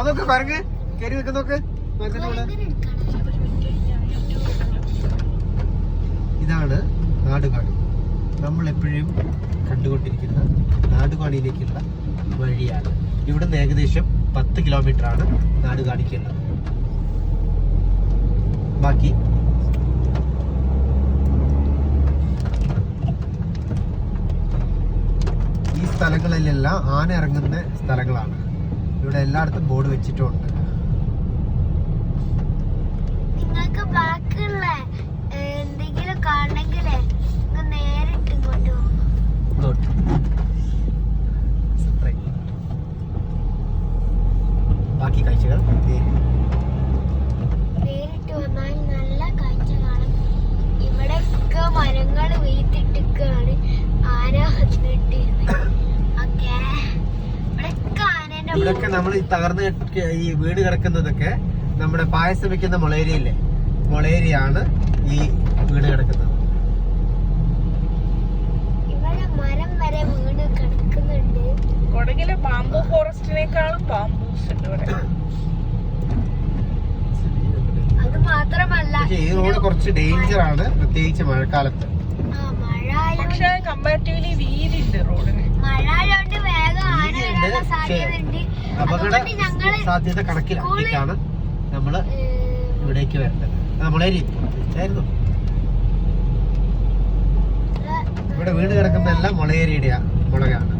അതൊക്കെ പറഞ്ഞ് കയറി നിൽക്കുന്നൊക്കെ. ഇതാണ് നാടുകാണി. നമ്മൾ എപ്പോഴും കണ്ടുകൊണ്ടിരിക്കുന്ന നാടുകാണിയിലേക്കുള്ള വഴിയാണ്. ഇവിടുന്ന് ഏകദേശം 10 കിലോമീറ്റർ ആണ് നാടുകാണിക്കുള്ളത്. ബാക്കി ഈ സ്ഥലങ്ങളിലെല്ലാം ആന ഇറങ്ങുന്ന സ്ഥലങ്ങളാണ്. ഇവിടെ എല്ലായിടത്തും ബോർഡ് വെച്ചിട്ടുണ്ട്. നിങ്ങൾക്ക് ബാക്കിയുള്ള എന്തെങ്കിലും കാണണമെങ്കിലേ നേരിട്ട് ഇങ്ങോട്ട് ബാക്കി കാഴ്ചകൾ നേരിട്ട് വന്നാൽ നല്ല കാഴ്ച കാണും. ഇവിടെയൊക്കെ മരങ്ങൾ വീത്തിട്ടിക്കാണ് ആന വന്നിട്ട്. ഇവിടൊക്കെ നമ്മൾ ഈ തകർന്ന് ഈ വീട് കിടക്കുന്നതൊക്കെ നമ്മുടെ പായസം വെക്കുന്ന മുളേരിയല്ലേ, മുളേരിയാണ് ഈ വീട് കിടക്കുന്നത്. ഇവിടെ മരം വരെ വീട് കിടക്കുന്നുണ്ട്. കൊടകിലെ ബാംബു ഫോറസ്റ്റിനേക്കാളും ബാംബൂസ് ഉണ്ട് ഇവിടെ. അത് മാത്രമല്ല ഈ റോഡ് കുറച്ച് ഡേഞ്ചർ ആണ്, പ്രത്യേകിച്ച് മഴക്കാലത്ത്. പക്ഷെ കമ്പാരിറ്റീവ്ലി വീതിയുണ്ട് റോഡിന്. മഴ ആയതുകൊണ്ട് വേഗം ആന വരാനുള്ള സാധ്യതയുണ്ട്. അപകട സാധ്യത കണക്കിലാക്കിയിട്ടാണ് നമ്മള് ഇവിടേക്ക് വരേണ്ടത്. മുളേരി ആയിരുന്നു. ഇവിടെ വീട് കിടക്കുന്നതെല്ലാം മുളേരിയുടെ മുളകാണ്.